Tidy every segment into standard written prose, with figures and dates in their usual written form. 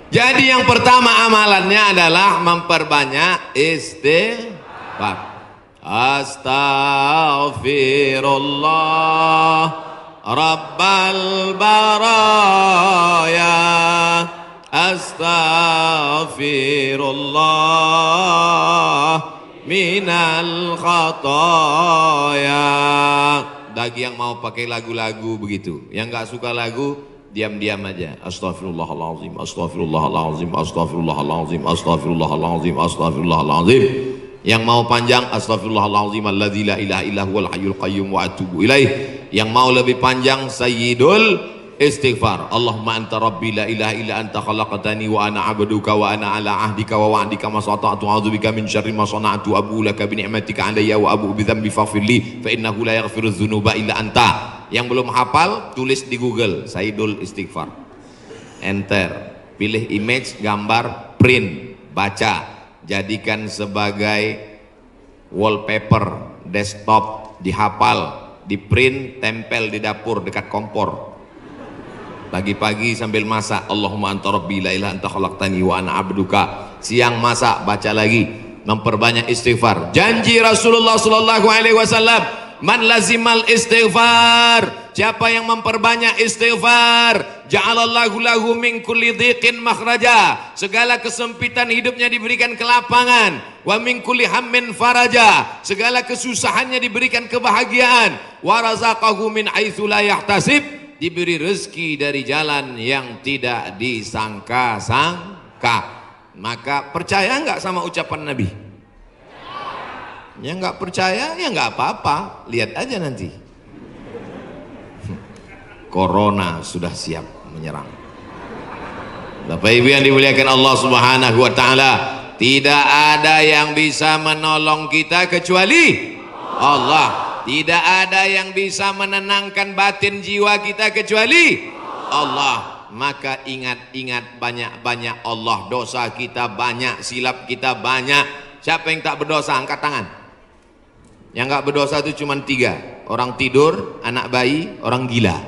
Jadi yang pertama amalannya adalah memperbanyak istighfar. Astaghfirullah Rabbal baraya, astaghfirullah minal khataya. Bagi yang mau pakai lagu-lagu begitu, yang nggak suka lagu diam-diam aja. Astaghfirullahaladzim, astaghfirullahaladzim, astaghfirullahaladzim, astaghfirullahaladzim, astaghfirullahaladzim. Yang mau panjang, astaghfirullahaladzim alladzi la ilaha illa huwal hayyul qayyum wa atubu ilaih. Yang mau lebih panjang, sayyidul istighfar. Allahumma anta rabbi la ilaha illa anta khalaqtani wa ana abduka wa ana ala ahdika wa wa'dika ma sata'tu a'udzubika min syarri ma sana'tu abu laka bi ni'matika alayya wa abu bi dzambi faghfirli fa innahu la yaghfiru dzunuba illa anta. Yang belum hafal tulis di Google Sayyidul Istighfar, enter, pilih image, gambar, print, baca, jadikan sebagai wallpaper desktop, dihafal, di print, tempel di dapur dekat kompor. Pagi-pagi sambil masak, Allahumma anta rabbi la ilaha anta khalaqtani wa ana abduka. Siang masak, baca lagi, memperbanyak istighfar. Janji Rasulullah sallallahu alaihi wasallam, man lazimal istighfar, siapa yang memperbanyak istighfar, ja'alallahu lahu min kulli dhiqin makhraja, segala kesempitan hidupnya diberikan kelapangan, wa min kulli hammin faraja, segala kesusahannya diberikan kebahagiaan, wa razaqahu min haitsu la yahtasib, diberi rezeki dari jalan yang tidak disangka-sangka. Maka percaya enggak sama ucapan Nabi? Yang nggak percaya ya nggak apa-apa, lihat aja nanti. Corona sudah siap menyerang. Bapak Ibu yang dimuliakan Allah Subhanahu wa taala, tidak ada yang bisa menolong kita kecuali Allah. Tidak ada yang bisa menenangkan batin jiwa kita kecuali Allah. Maka ingat-ingat banyak-banyak Allah. Dosa kita banyak, silap kita banyak. Siapa yang tak berdosa angkat tangan. Yang nggak berdosa itu cuma 3, orang tidur, anak bayi, orang gila.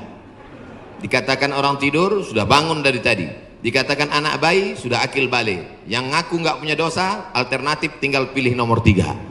Dikatakan orang tidur sudah bangun dari tadi, dikatakan anak bayi sudah akil balik. Yang ngaku nggak punya dosa, alternatif tinggal pilih nomor 3.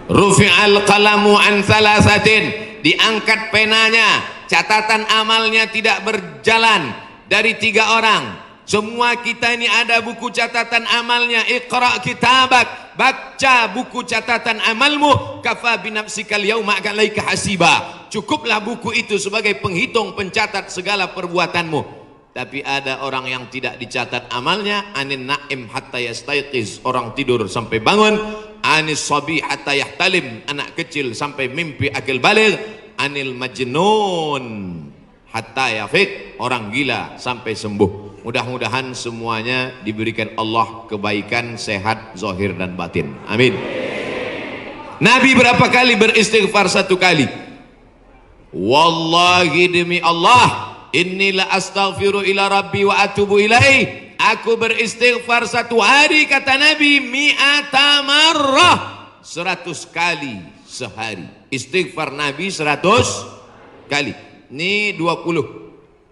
Rufi'al qalamu an thalathatin, diangkat penanya, catatan amalnya tidak berjalan dari 3 orang. Semua kita ini ada buku catatan amalnya. Iqra kitabak, baca buku catatan amalmu. Kafa binafsikal yauma alaika hasiba. Cukuplah buku itu sebagai penghitung, pencatat segala perbuatanmu. Tapi ada orang yang tidak dicatat amalnya. Anin na'im hatta yastayqiz, orang tidur sampai bangun. Anis sabi hatta yahtalim, anak kecil sampai mimpi akil baligh. Anil majnun hatta yafiq, orang gila sampai sembuh. Mudah-mudahan semuanya diberikan Allah kebaikan, sehat, zahir dan batin. Amin. Nabi berapa kali beristighfar? 1 kali. Wallahi demi Allah, innila astaghfiru ila rabbi wa atubu ilaih. Aku beristighfar 1 hari, kata Nabi, mi'ata marrah, 100 kali sehari. Istighfar Nabi 100 kali. Ini 20.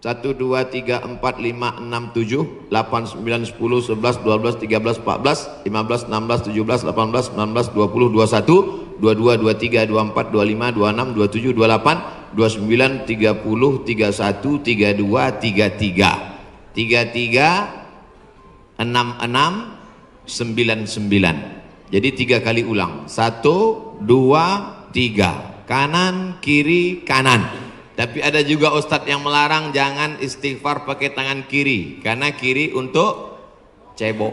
1, 2, 3, 4, 5, 6, 7, 8, 9, 10, 11, 12, 13, 14, 15, 16, 17, 18, 19, 20, 21, 22, 23, 24, 25, 26, 27, 28, 29, 30, 31, 32, 33, 33, 66, 99. Jadi 3 kali ulang. 1, 2, 3. Kanan, kiri, kanan. Tapi ada juga ustadz yang melarang jangan istighfar pakai tangan kiri, karena kiri untuk cebok.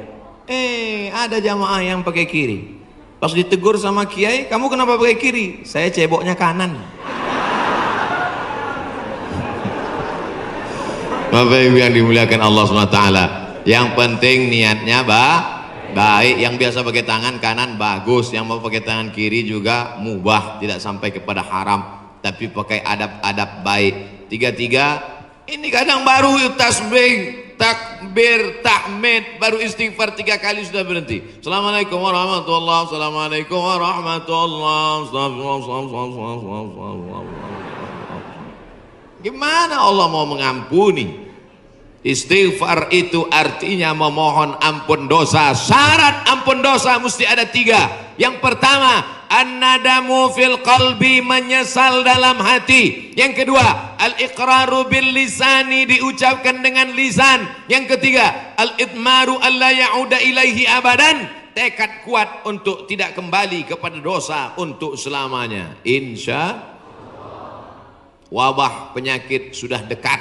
Ada jamaah yang pakai kiri. Pas ditegur sama kiai, kamu kenapa pakai kiri? Saya ceboknya kanan. Bapak Ibu yang dimuliakan Allah SWT, yang penting niatnya baik. Yang biasa pakai tangan kanan bagus, yang mau pakai tangan kiri juga mubah, tidak sampai kepada haram, tapi pakai adab-adab baik. 3, ini kadang baru tasbih, takbir, tahmid, baru istighfar 3 kali sudah berhenti. Assalamualaikum warahmatullahi wabarakatuh. Assalamualaikum warahmatullahi wabarakatuh. Gimana Allah mau mengampuni? Istighfar itu artinya memohon ampun dosa. Syarat ampun dosa mesti ada 3. Yang pertama, an-nadamu fil qalbi, menyesal dalam hati. Yang kedua, al-iqraru bil lisani, diucapkan dengan lisan. Yang ketiga, al-idmaru alla ya'uda ilaihi abadan, tekad kuat untuk tidak kembali kepada dosa untuk selamanya. Insya wabah penyakit sudah dekat,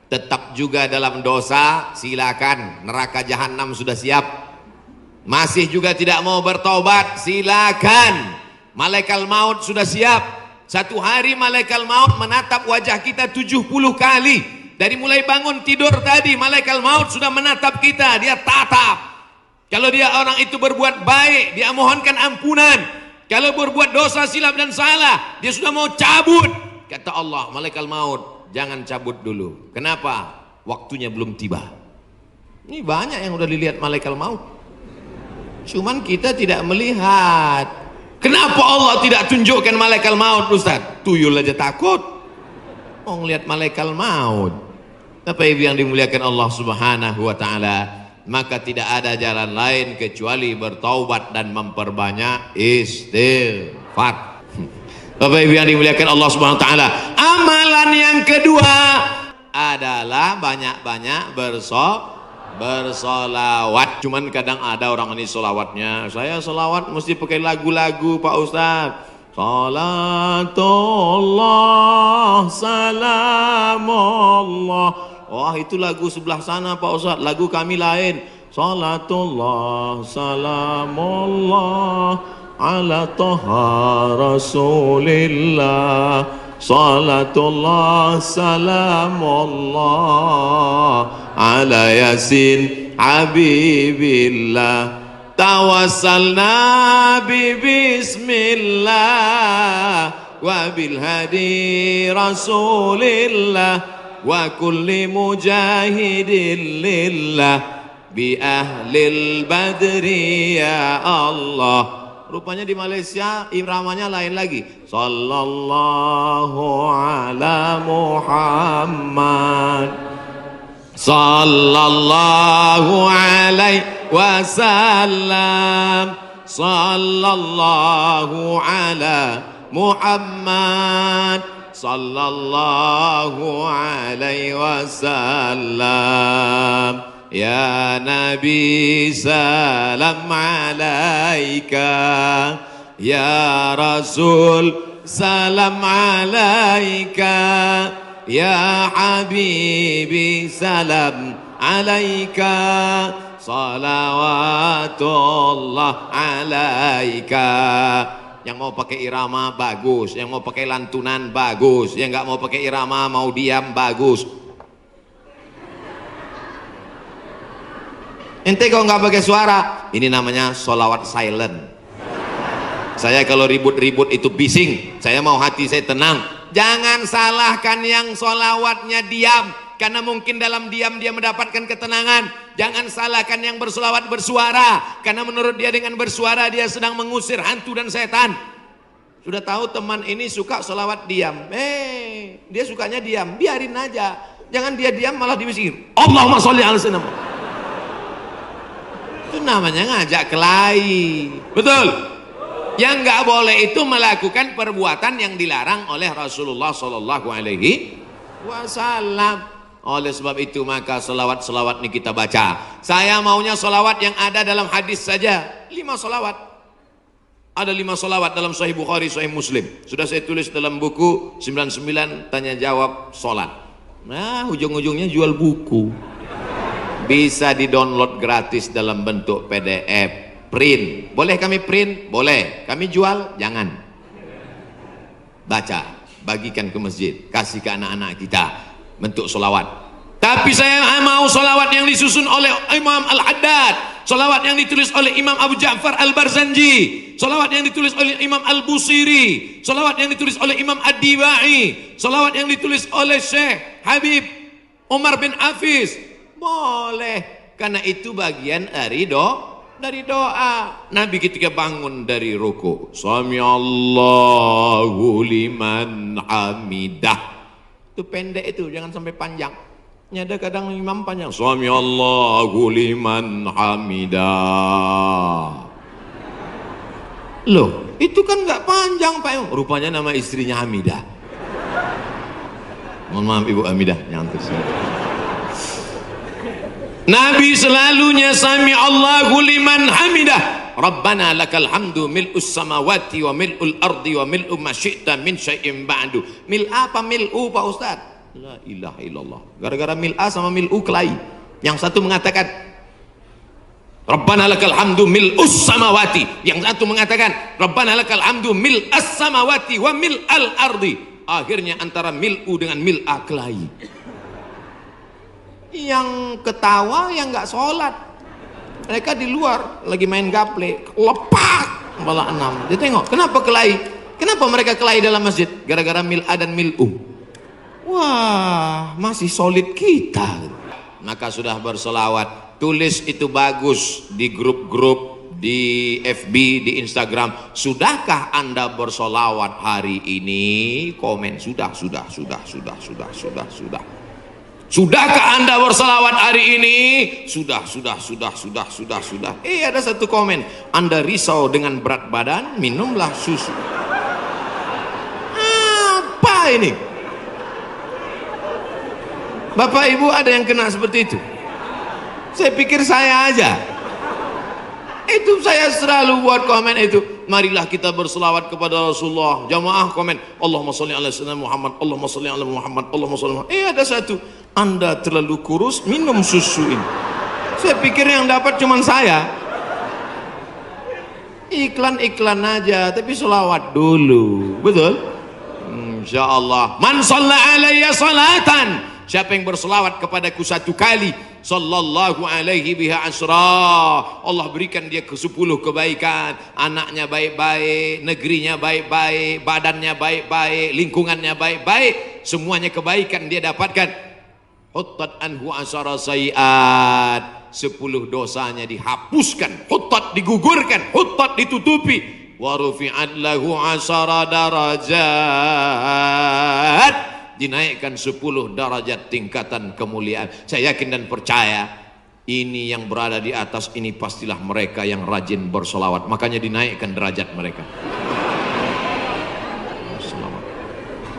tetap juga dalam dosa, silakan, neraka jahanam sudah siap. Masih juga tidak mau bertobat, silakan, malaikat maut sudah siap. Satu hari malaikat maut menatap wajah kita 70 kali. Dari mulai bangun tidur tadi, malaikat maut sudah menatap kita, dia tatap. Kalau dia orang itu berbuat baik, dia mohonkan ampunan. Kalau berbuat dosa, silap dan salah, dia sudah mau cabut. Kata Allah, malaikat maut, jangan cabut dulu. Kenapa? Waktunya belum tiba. Ini banyak yang udah dilihat malaikat maut, cuman kita tidak melihat. Kenapa Allah tidak tunjukkan malaikat maut, Ustaz? Tuyul aja takut mau ngelihat malaikat maut. Apa yang dimuliakan Allah Subhanahu wa taala, maka tidak ada jalan lain kecuali bertaubat dan memperbanyak istighfar. Bapak Ibu yang dimuliakan Allah Subhanahu wa taala, amalan yang kedua adalah banyak-banyak bersolawat. Cuman kadang ada orang ini solawatnya, saya solawat mesti pakai lagu-lagu Pak Ustaz. Salatullah salamullah. Wah, itu lagu sebelah sana Pak Ustaz, lagu kami lain. Salatullah salamullah ala toha rasulillah, salatullah salamullah ala yasin habibillah, tawassalna bismillah wa bil hadi rasulillah wa kulli mujahidin lillah bi ahlil badri ya Allah. Rupanya di Malaysia iramanya lain lagi. Sallallahu ala Muhammad, sallallahu alaihi wasallam, sallallahu ala Muhammad, sallallahu alaihi wasallam. Ya Nabi salam alaika, ya Rasul salam alaika, ya Habibi salam alaika, salawatullah alaika. Yang mau pakai irama bagus, yang mau pakai lantunan bagus, yang nggak mau pakai irama mau diam bagus. Ente kalau nggak pakai suara, ini namanya solawat silent. Saya kalau ribut-ribut itu bising, saya mau hati saya tenang. Jangan salahkan yang solawatnya diam, karena mungkin dalam diam dia mendapatkan ketenangan. Jangan salahkan yang bersolawat bersuara, karena menurut dia dengan bersuara dia sedang mengusir hantu dan setan. Sudah tahu teman ini suka solawat diam, dia sukanya diam, biarin aja. Jangan dia diam malah diusir. Allahumma sholli ala sayyidina. Itu namanya ngajak kelahi. Betul? Yang nggak boleh itu melakukan perbuatan yang dilarang oleh Rasulullah Sallallahu Alaihi Wasallam. Oleh sebab itu maka selawat-selawat ini kita baca. Saya maunya selawat yang ada dalam hadis saja. 5 selawat. Ada 5 selawat dalam Sahih Bukhari, Sahih Muslim. Sudah saya tulis dalam buku 99 tanya jawab sholat. Nah, ujung-ujungnya jual buku. Bisa di-download gratis dalam bentuk PDF. Print, boleh kami print? Boleh. Kami jual? Jangan. Baca, bagikan ke masjid, kasih ke anak-anak kita bentuk solawat. Tapi saya mau solawat yang disusun oleh Imam Al-Haddad, solawat yang ditulis oleh Imam Abu Ja'far Al-Barzanji, solawat yang ditulis oleh Imam Al-Busiri, solawat yang ditulis oleh Imam Ad-Dibai, solawat yang ditulis oleh Syekh Habib Umar bin Hafiz. Boleh, karena itu bagian dari doa. Nabi ketika bangun dari ruku, Sami Allahu liman hamidah. Itu pendek itu, jangan sampai panjang. Ini ada kadang imam panjang, Sami Allahu liman hamidah. Loh, itu kan nggak panjang Pak Imam. Rupanya nama istrinya Hamidah. Mohon maaf Ibu Hamidah, nyantuk sih. Nabi selalunya Sami Allahu liman hamidah. Rabbana lakal hamdu mil'us samawati wa mil'ul ardi wa mil'u ma syi'ta min syai'in ba'du. Mil apa mil'u Pak Ustaz? La ilaha illallah. Gara-gara mil'a sama mil'u kelahi. Yang satu mengatakan Rabbana lakal hamdu mil'us samawati. Yang satu mengatakan Rabbana lakal hamdu mil'as samawati wa mil'al ardi. Akhirnya antara mil'u dengan mil'a kelahi. Yang ketawa yang nggak sholat. Mereka di luar lagi main gaple, lepak malah 6. Dia tengok, kenapa kelahi? Kenapa mereka kelahi dalam masjid? Gara-gara mil'a dan mil'u. Wah, masih solid kita. Maka sudah bersolawat. Tulis itu bagus di grup-grup, di FB, di Instagram. Sudahkah Anda bersolawat hari ini? Komen sudah. Sudahkah Anda bersolawat hari ini? Sudah. Ada satu komen. Anda risau dengan berat badan, minumlah susu. Apa ini? Bapak Ibu ada yang kena seperti itu? Saya pikir saya aja. Itu saya selalu buat komen itu. Marilah kita berselawat kepada Rasulullah. Jamaah komen, Allahumma sholli ala sayyidina Muhammad, Allahumma sholli ala Muhammad, Allahumma sholli ala Muhammad. Ada satu, Anda terlalu kurus, minum susu ini. Saya pikir yang dapat cuma saya. Iklan-iklan aja, tapi selawat dulu. Betul? Insyaallah. Man shalla alayya salatan. Siapa yang berselawat kepadaku satu kali, sallallahu alaihi biha asra, Allah berikan dia ke 10 kebaikan. Anaknya baik-baik, negerinya baik-baik, badannya baik-baik, lingkungannya baik-baik, semuanya kebaikan dia dapatkan. Huttat anhu asara sayiat, 10 dosanya dihapuskan. Huttat digugurkan, huttat ditutupi. Wa rufi'at lahu asara darajat, dinaikkan 10 derajat tingkatan kemuliaan. Saya yakin dan percaya ini yang berada di atas ini pastilah mereka yang rajin bersolawat, makanya dinaikkan derajat mereka.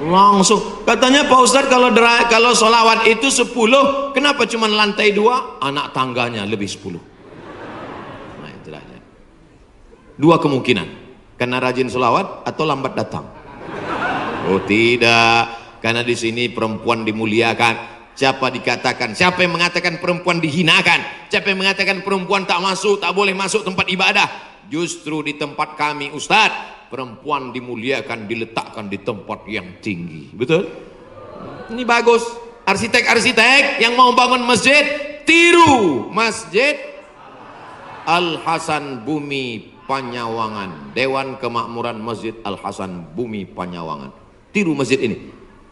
Langsung katanya Pak Ustadz, kalau solawat itu 10, kenapa cuma lantai 2? Anak tangganya lebih 10. Nah itu derajat. 2 kemungkinan, karena rajin solawat atau lambat datang. Oh tidak, karena di sini perempuan dimuliakan. Siapa yang mengatakan perempuan dihinakan? Siapa yang mengatakan perempuan tak boleh masuk tempat ibadah? Justru di tempat kami Ustadz, perempuan dimuliakan, diletakkan di tempat yang tinggi. Betul? Ini bagus. Arsitek-arsitek yang mau bangun masjid, tiru Masjid Al-Hasan Bumi Panyawangan. Dewan Kemakmuran Masjid Al-Hasan Bumi Panyawangan. Tiru masjid ini.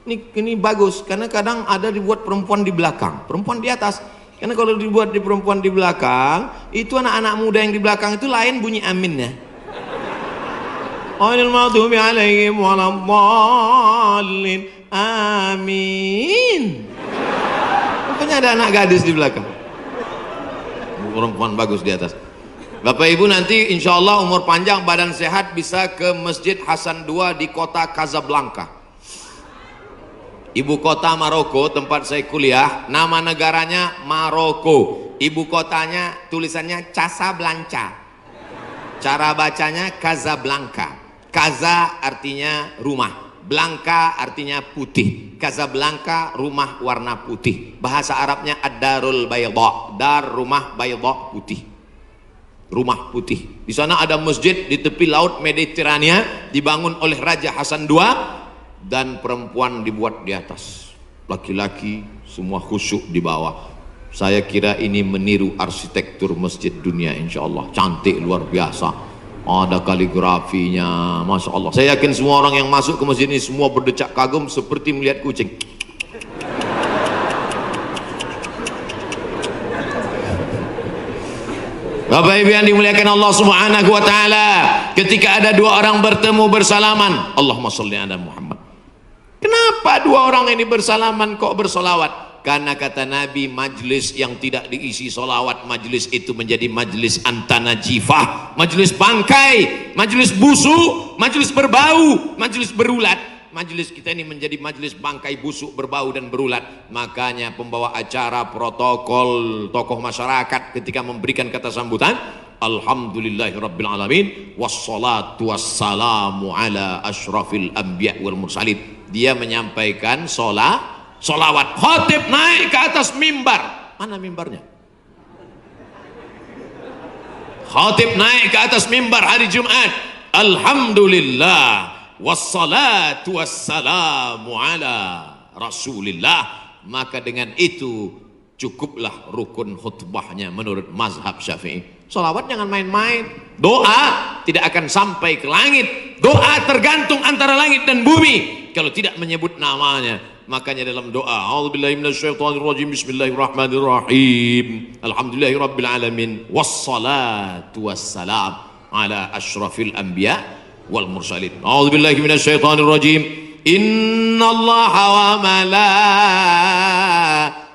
Ini bagus, karena kadang ada dibuat perempuan di belakang, perempuan di atas. Karena kalau dibuat di perempuan di belakang, itu anak-anak muda yang di belakang itu lain bunyi aminnya. Ghairil maghdubi alaihim waladdallin. Amin. Rupanya ada anak gadis di belakang. Perempuan bagus di atas. Bapak Ibu nanti insya Allah umur panjang, badan sehat, bisa ke Masjid Hasan II di kota Casablanca. Ibu kota Maroko, tempat saya kuliah. Nama negaranya Maroko. Ibu kotanya tulisannya Casablanca. Cara bacanya Casablanca. Casa artinya rumah, Blanca artinya putih. Casablanca rumah warna putih. Bahasa Arabnya ad-darul bayda. Dar rumah, bayda putih. Rumah putih. Di sana ada masjid di tepi laut Mediterania, dibangun oleh Raja Hasan II. Dan perempuan dibuat di atas, laki-laki semua khusyuk di bawah. Saya kira ini meniru arsitektur masjid dunia, insya Allah cantik luar biasa. Ada kaligrafinya, masya Allah. Saya yakin semua orang yang masuk ke masjid ini semua berdecak kagum seperti melihat kucing. Bapak Ibu yang dimuliakan Allah Subhanahu wa taala, ketika ada 2 orang bertemu bersalaman, Allahumma sholli ala Muhammad. Kenapa 2 orang ini bersalaman kok bersolawat? Karena kata Nabi, majlis yang tidak diisi solawat, majlis itu menjadi majlis antanajifah, majlis bangkai, majlis busuk, majlis berbau, majlis berulat. Majlis kita ini menjadi majlis bangkai, busuk, berbau dan berulat. Makanya pembawa acara, protokol, tokoh masyarakat ketika memberikan kata sambutan, Alhamdulillahirrabbilalamin, wassalatu wassalamu ala ashrafil anbiya wal mursalin. Dia menyampaikan solawat. Khatib naik ke atas mimbar. Mana mimbarnya? Khatib naik ke atas mimbar hari Jumat. Alhamdulillah, wassalatu wassalamu ala rasulillah. Maka dengan itu cukuplah rukun khutbahnya menurut mazhab Syafi'i. Solawat jangan main-main. Doa tidak akan sampai ke langit. Doa tergantung antara langit dan bumi kalau tidak menyebut namanya. Makanya dalam doa, a'udzubillahi minasyaitonirrajim, bismillahirrahmanirrahim, alhamdulillahirabbil alamin, wassalatu wassalam ala asyrafil anbiya wal mursalin. A'udzubillahi minasyaitonirrajim, innallaha wa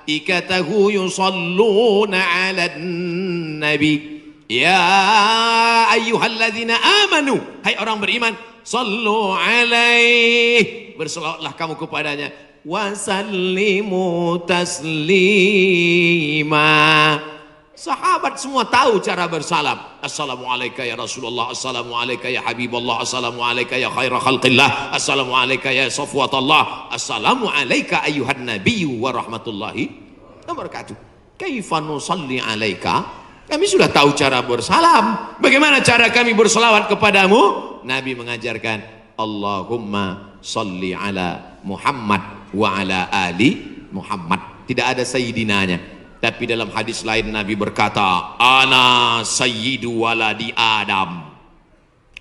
malaikatahu yusalluna 'alan nabi ya ayyuhalladzina amanu, hai orang beriman, sallu alaihi, berselawatlah kamu kepadanya, wasallimu taslima. Sahabat semua tahu cara bersalam. Assalamualaikum ya Rasulullah, assalamualaikum ya Habibullah, assalamualaikum ya khaira khalqillah, assalamualaikum ya safwatallah, assalamualaikum ayuhan nabiyyu wa rahmatullahi wa barakatuh. Kaifa nusalli alaika? Kami sudah tahu cara bersalam. Bagaimana cara kami berselawat kepadamu? Nabi mengajarkan, Allahumma salli ala Muhammad wa ala ali Muhammad. Tidak ada sayyidinanya. Tapi dalam hadis lain Nabi berkata, ana sayyidu waladi Adam.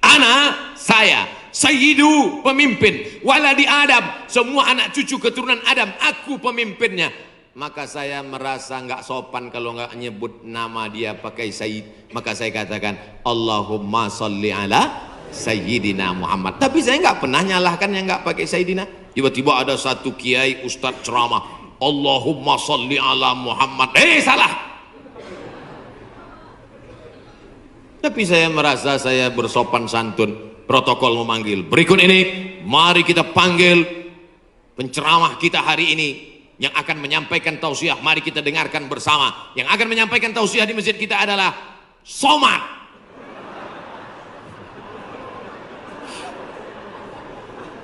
Ana, saya, sayyidu, pemimpin, waladi Adam, semua anak cucu keturunan Adam, aku pemimpinnya. Maka saya merasa nggak sopan kalau nggak nyebut nama dia pakai sayyid. Maka saya katakan, Allahumma salli ala Sayyidina Muhammad. Tapi saya nggak pernah nyalahkan yang nggak pakai Sayyidina. Tiba-tiba ada satu kiai ustadz ceramah, Allahumma salli ala Muhammad. Salah. Tapi saya merasa saya bersopan santun. Protokol memanggil. Berikut ini, mari kita panggil penceramah kita hari ini yang akan menyampaikan tausiah. Mari kita dengarkan bersama. Yang akan menyampaikan tausiah di masjid kita adalah Somad.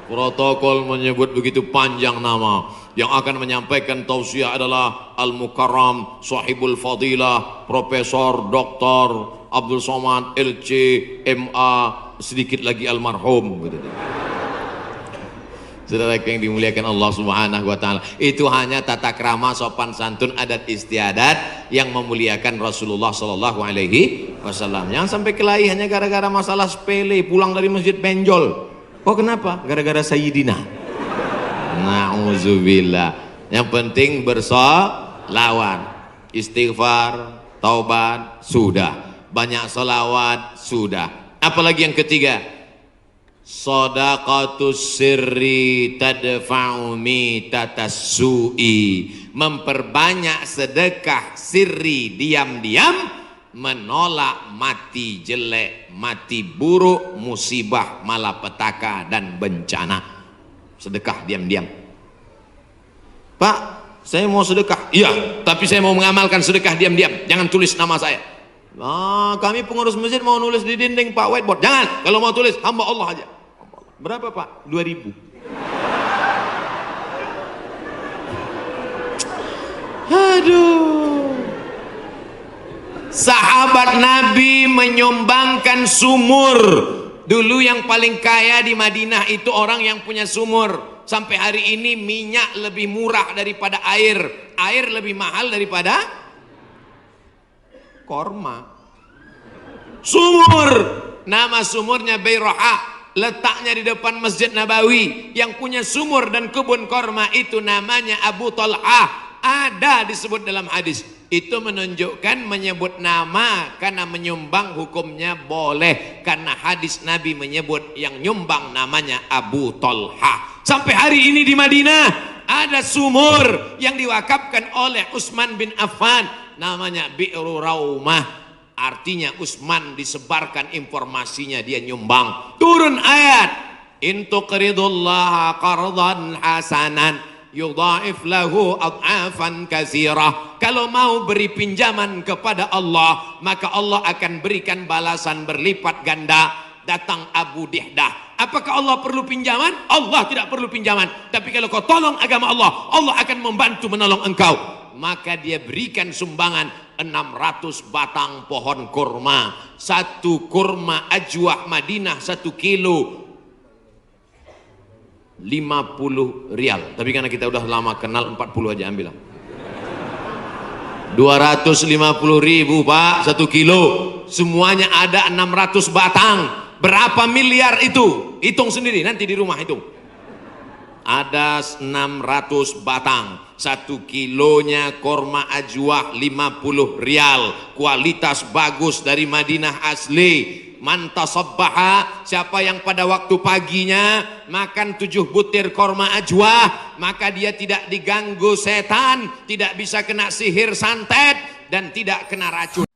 Protokol menyebut begitu panjang nama. Yang akan menyampaikan tausiah adalah Al-Mukarram Sahibul Fadilah Profesor Dr. Abdul Somad LC MA, sedikit lagi almarhum. Saudara yang dimuliakan Allah Subhanahu wa taala, itu hanya tata krama sopan santun adat istiadat yang memuliakan Rasulullah sallallahu alaihi wasallam. Jangan sampai kelahi hanya gara-gara masalah sepele, pulang dari masjid benjol. Oh kenapa? Gara-gara Sayyidina. Na'udzubillah. Yang penting bersolawat, istighfar, taubat, sudah. Banyak solawat, sudah. Apalagi yang ketiga, Shadaqatus sirri tadfa'u mitatas su'i. Memperbanyak sedekah sirri, diam-diam, menolak mati jelek, mati buruk, musibah, malapetaka dan bencana. Sedekah diam-diam. Pak, saya mau sedekah. Iya, tapi saya mau mengamalkan sedekah diam-diam. Jangan tulis nama saya. Kami pengurus masjid mau nulis di dinding Pak, whiteboard. Jangan. Kalau mau tulis hamba Allah aja. Berapa Pak? 2.000. Aduh. Sahabat Nabi menyumbangkan sumur. Dulu yang paling kaya di Madinah itu orang yang punya sumur. Sampai hari ini minyak lebih murah daripada air. Air lebih mahal daripada korma. Sumur. Nama sumurnya Bayroha. Letaknya di depan Masjid Nabawi. Yang punya sumur dan kebun korma itu namanya Abu Talhah. Ada disebut dalam hadis. Itu menunjukkan menyebut nama karena menyumbang hukumnya boleh. Karena hadis Nabi menyebut yang nyumbang namanya Abu Talhah. Sampai hari ini di Madinah ada sumur yang diwakafkan oleh Utsman bin Affan, namanya Bi'ru Raumah. Artinya Utsman disebarkan informasinya, dia nyumbang. Turun ayat, in tuqridullaha qardan hasanan yudha'if lahu ad'afan katsirah. Kalau mau beri pinjaman kepada Allah, maka Allah akan berikan balasan berlipat ganda. Datang Abu Dihdah, apakah Allah perlu pinjaman? Allah tidak perlu pinjaman, tapi kalau kau tolong agama Allah, Allah akan membantu menolong engkau. Maka dia berikan sumbangan 600 batang pohon kurma. Satu kurma ajwah Madinah 1 kilo 50 rial. Tapi karena kita udah lama kenal, 40 aja ambil lah. 250.000 Pak 1 kilo. Semuanya ada 600 batang. Berapa miliar itu? Hitung sendiri nanti di rumah hitung. Ada 600 batang. 1 kilonya korma ajwah 50 rial. Kualitas bagus dari Madinah asli. Man tasabbaha, siapa yang pada waktu paginya makan 7 butir korma ajwah, maka dia tidak diganggu setan, tidak bisa kena sihir santet, dan tidak kena racun.